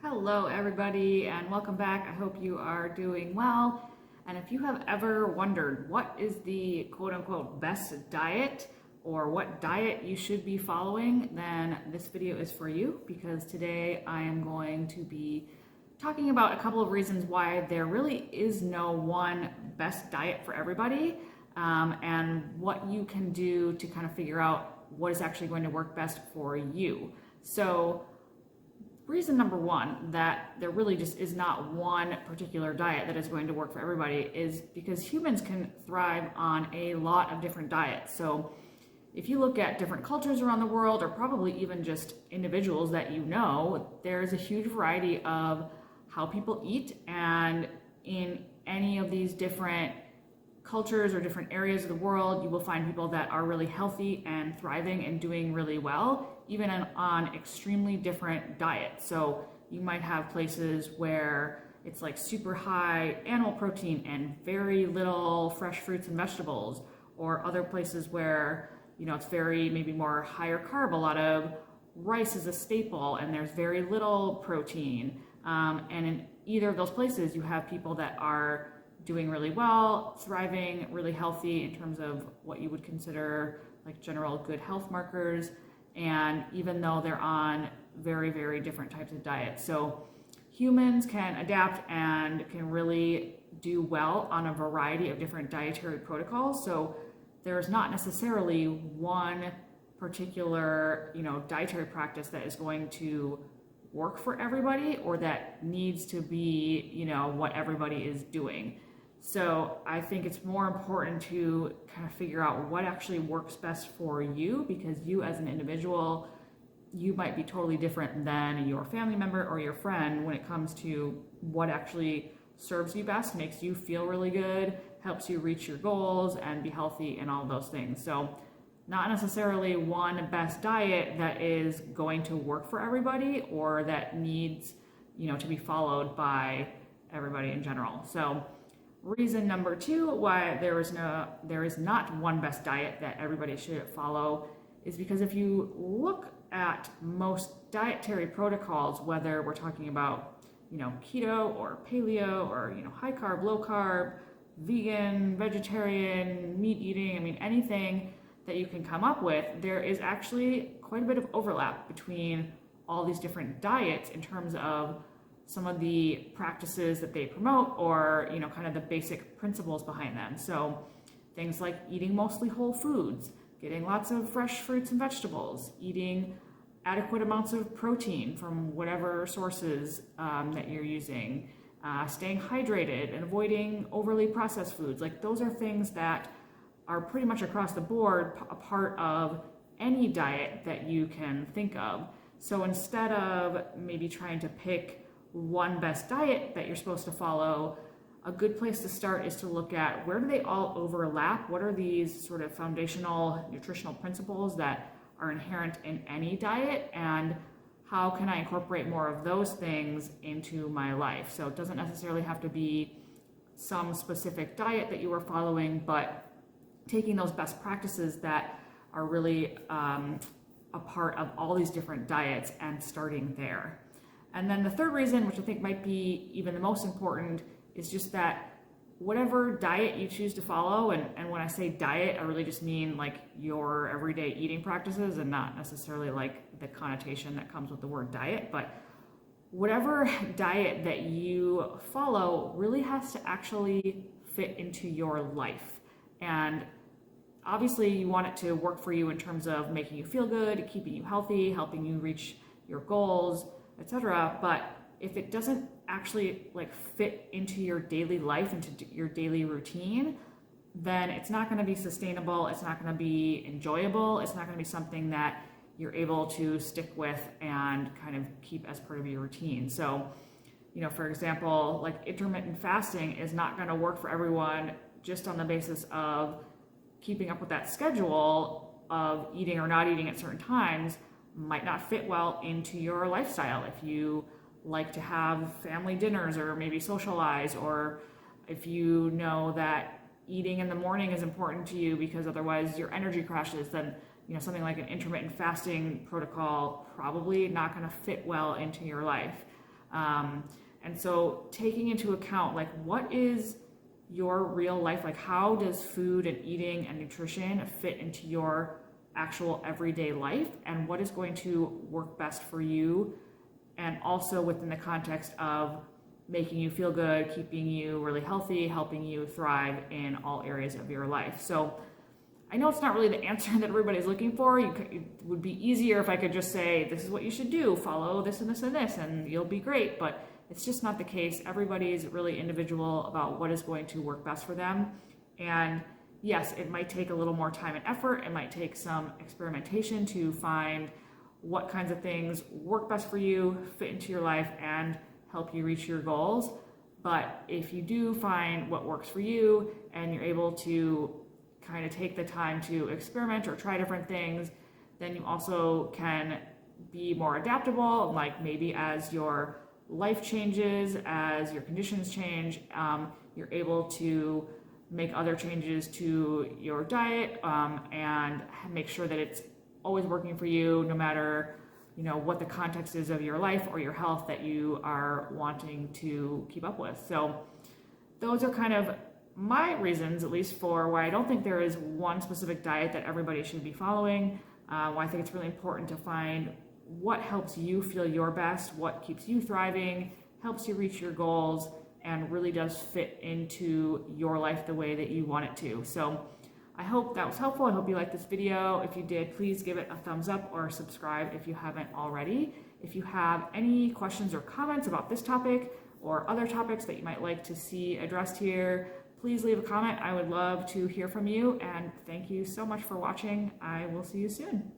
Hello, everybody, and welcome back. I hope you are doing well. And if you have ever wondered what is the quote unquote best diet or what diet you should be following, then this video is for you because today I am going to be talking about a couple of reasons why there really is no one best diet for everybody, and what you can do to kind of figure out what is actually going to work best for you. So, reason number one that there really just is not one particular diet that is going to work for everybody is because humans can thrive on a lot of different diets. So if you look at different cultures around the world, or probably even just individuals that you know, there's a huge variety of how people eat, and in any of these different cultures or different areas of the world, you will find people that are really healthy and thriving and doing really well, even on extremely different diets. So you might have places where it's like super high animal protein and very little fresh fruits and vegetables, or other places where, it's very maybe more higher carb, a lot of rice is a staple and there's very little protein. And in either of those places, you have people that are doing really well, thriving, really healthy in terms of what you would consider like general good health markers, and even though they're on very, very different types of diets. So humans can adapt and can really do well on a variety of different dietary protocols. So there's not necessarily one particular, dietary practice that is going to work for everybody, or that needs to be, what everybody is doing. So I think it's more important to kind of figure out what actually works best for you, because you as an individual, you might be totally different than your family member or your friend when it comes to what actually serves you best, makes you feel really good, helps you reach your goals and be healthy and all of those things. So not necessarily one best diet that is going to work for everybody, or that needs, to be followed by everybody in general. So reason number two why there is not one best diet that everybody should follow is because if you look at most dietary protocols, whether we're talking about, keto or paleo, or, high carb, low carb, vegan, vegetarian, meat eating, anything that you can come up with, there is actually quite a bit of overlap between all these different diets in terms of some of the practices that they promote, or kind of the basic principles behind them. So things like eating mostly whole foods, getting lots of fresh fruits and vegetables, eating adequate amounts of protein from whatever sources that you're using, staying hydrated and avoiding overly processed foods. Like, those are things that are pretty much across the board a part of any diet that you can think of. So instead of maybe trying to pick one best diet that you're supposed to follow, a good place to start is to look at where do they all overlap? What are these sort of foundational nutritional principles that are inherent in any diet, and how can I incorporate more of those things into my life? So it doesn't necessarily have to be some specific diet that you are following, but taking those best practices that are really a part of all these different diets and starting there. And then the third reason, which I think might be even the most important, is just that whatever diet you choose to follow, and when I say diet, I really just mean like your everyday eating practices, and not necessarily like the connotation that comes with the word diet, but whatever diet that you follow really has to actually fit into your life. And obviously you want it to work for you in terms of making you feel good, keeping you healthy, helping you reach your goals, etc. But if it doesn't actually like fit into your daily life, into your daily routine, then it's not going to be sustainable. It's not going to be enjoyable. It's not going to be something that you're able to stick with and kind of keep as part of your routine. So, for example, like intermittent fasting is not going to work for everyone just on the basis of keeping up with that schedule of eating or not eating at certain times. Might not fit well into your lifestyle. If you like to have family dinners or maybe socialize, or if you know that eating in the morning is important to you because otherwise your energy crashes, then something like an intermittent fasting protocol probably not going to fit well into your life. And so taking into account, like, what is your real life? Like, how does food and eating and nutrition fit into your actual everyday life? And what is going to work best for you? And also within the context of making you feel good, keeping you really healthy, helping you thrive in all areas of your life. So I know it's not really the answer that everybody's looking for. It would be easier if I could just say, this is what you should do, follow this and this and this, and you'll be great. But it's just not the case. Everybody is really individual about what is going to work best for them. And yes, it might take a little more time and effort. It might take some experimentation to find what kinds of things work best for you, fit into your life, and help you reach your goals. But if you do find what works for you and you're able to kind of take the time to experiment or try different things, then you also can be more adaptable. Like, maybe as your life changes, as your conditions change, you're able to make other changes to your diet, and make sure that it's always working for you, no matter what the context is of your life or your health that you are wanting to keep up with. So those are kind of my reasons, at least, for why I don't think there is one specific diet that everybody should be following. Why I think it's really important to find what helps you feel your best, what keeps you thriving, helps you reach your goals, and really does fit into your life the way that you want it to. So I hope that was helpful. I hope you liked this video. If you did, please give it a thumbs up or subscribe if you haven't already. If you have any questions or comments about this topic or other topics that you might like to see addressed here, please leave a comment. I would love to hear from you, and thank you so much for watching. I will see you soon.